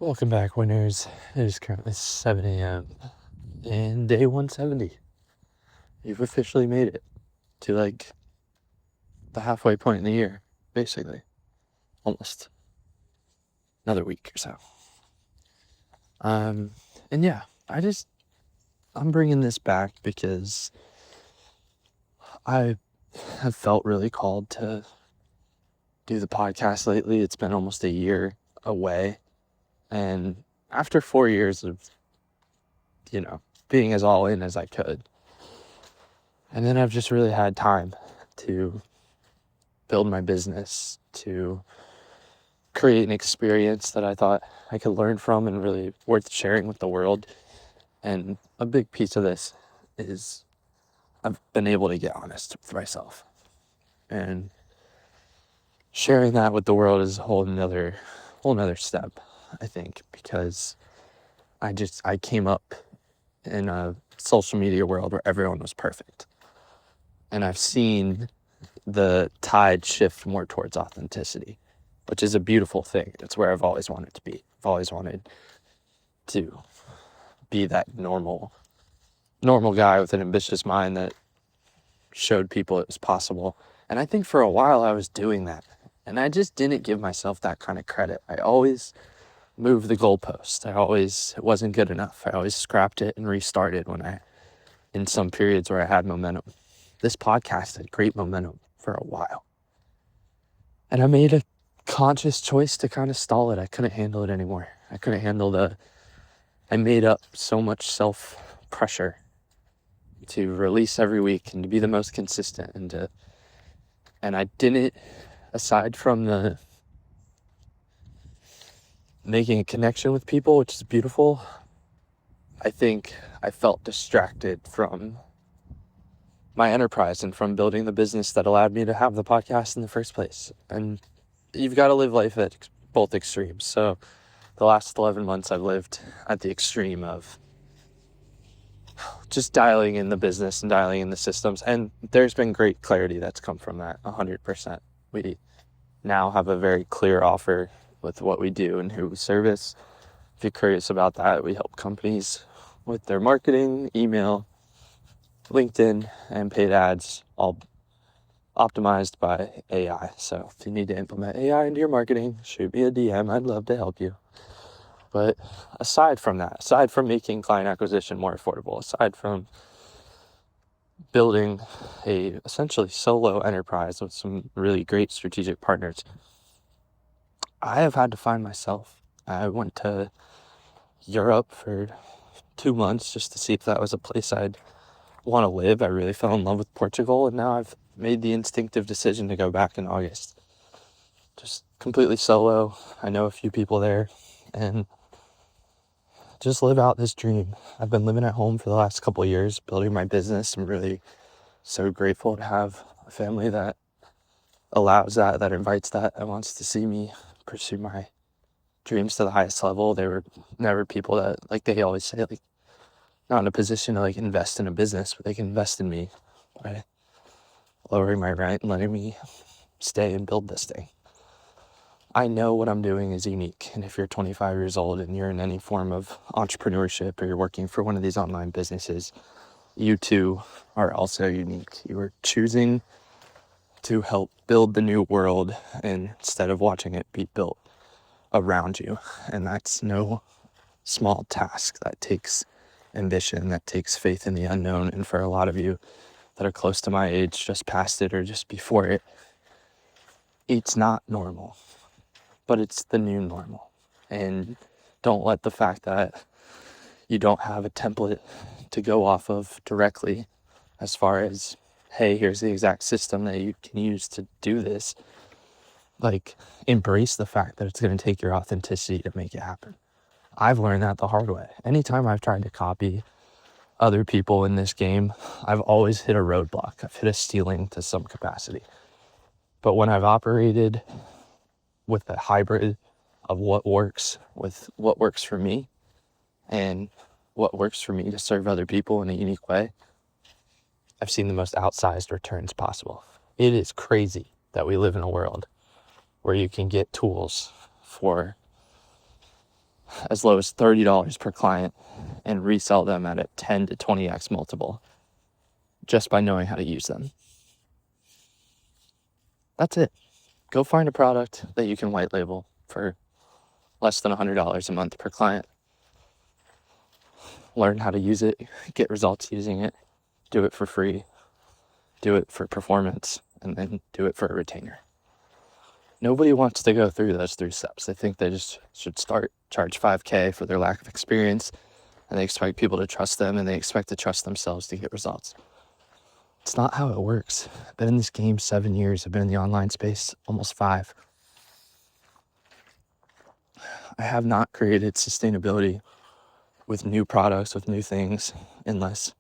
Welcome back, winners. It is currently 7 a.m. and day 170. You've officially made it to the halfway point in the year, basically. Almost another week or so. And yeah, I'm bringing this back because I have felt really called to do the podcast lately. It's been almost a year away. And after 4 years of, being as all in as I could, and then I've just really had time to build my business, to create an experience that I thought I could learn from and really worth sharing with the world. And a big piece of this is I've been able to get honest with myself. And sharing that with the world is a whole nother step, I think, because I came up in a social media world where everyone was perfect. And I've seen the tide shift more towards authenticity, which is a beautiful thing. It's where I've always wanted to be. I've always wanted to be that normal guy with an ambitious mind that showed people it was possible. And I think for a while I was doing that, and I just didn't give myself that kind of credit. I always moved the goalpost. It wasn't good enough. I always scrapped it and restarted in some periods where I had momentum. This podcast had great momentum for a while. And I made a conscious choice to kind of stall it. I couldn't handle it anymore. I made up so much self-pressure to release every week and to be the most consistent and I didn't, aside from the making a connection with people, which is beautiful, I think I felt distracted from my enterprise and from building the business that allowed me to have the podcast in the first place. And you've got to live life at both extremes. So the last 11 months I've lived at the extreme of just dialing in the business and dialing in the systems. And there's been great clarity that's come from that, 100%. We now have a very clear offer with what we do and who we service. If you're curious about that, we help companies with their marketing, email, LinkedIn, and paid ads, all optimized by AI. So if you need to implement AI into your marketing, shoot me a DM. I'd love to help you. But aside from making client acquisition more affordable, aside from building a essentially solo enterprise with some really great strategic partners, I have had to find myself. I went to Europe for 2 months just to see if that was a place I'd want to live. I really fell in love with Portugal, and now I've made the instinctive decision to go back in August. Just completely solo. I know a few people there, and just live out this dream. I've been living at home for the last couple of years, building my business. I'm really so grateful to have a family that allows that invites that wants to see me pursue my dreams to the highest level. They were never people that, like they always say, not in a position to invest in a business, but they can invest in me by lowering my rent and letting me stay and build this thing. I know what I'm doing is unique. And if you're 25 years old and you're in any form of entrepreneurship or you're working for one of these online businesses, you too are also unique. You are choosing to help build the new world instead of watching it be built around you. And that's no small task. That takes ambition, that takes faith in the unknown. And for a lot of you that are close to my age, just past it or just before it, it's not normal, but it's the new normal. And don't let the fact that you don't have a template to go off of directly as far as, hey, here's the exact system that you can use to do this. Embrace the fact that it's going to take your authenticity to make it happen. I've learned that the hard way. Anytime I've tried to copy other people in this game, I've always hit a roadblock. I've hit a ceiling to some capacity. But when I've operated with a hybrid of what works with what works for me and what works for me to serve other people in a unique way, I've seen the most outsized returns possible. It is crazy that we live in a world where you can get tools for as low as $30 per client and resell them at a 10 to 20x multiple just by knowing how to use them. That's it. Go find a product that you can white label for less than $100 a month per client. Learn how to use it, get results using it, do it for free, do it for performance, and then do it for a retainer. Nobody wants to go through those 3 steps. They think they just should start, charge $5K for their lack of experience, and they expect people to trust them, and they expect to trust themselves to get results. It's not how it works. I've been in this game 7 years. I've been in the online space almost 5. I have not created sustainability with new products, with new things, unless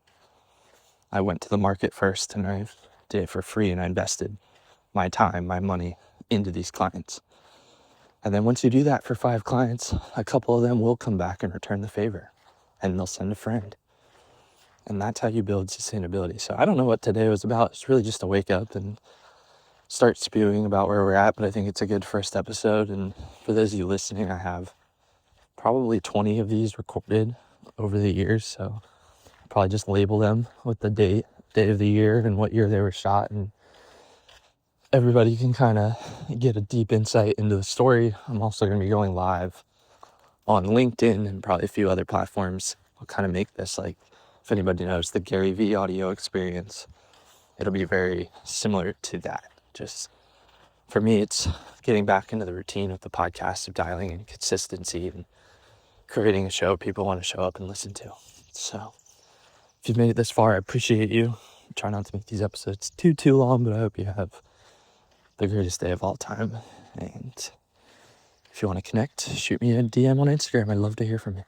I went to the market first and I did it for free and I invested my time, my money into these clients. And then once you do that for 5 clients, a couple of them will come back and return the favor, and they'll send a friend. And that's how you build sustainability. So I don't know what today was about. It's really just to wake up and start spewing about where we're at, but I think it's a good first episode. And for those of you listening, I have probably 20 of these recorded over the years, so I'll probably just label them with the date of the year and what year they were shot, and everybody can kind of get a deep insight into the story. I'm also going to be going live on LinkedIn and probably a few other platforms. I'll kind of make this like, if anybody knows the Gary Vee audio experience, it'll be very similar to that. Just for me, it's getting back into the routine of the podcast of dialing in consistency and creating a show people want to show up and listen to. So if you've made it this far, I appreciate you. I try not to make these episodes too long, but I hope you have the greatest day of all time. And if you want to connect, shoot me a DM on Instagram. I'd love to hear from you.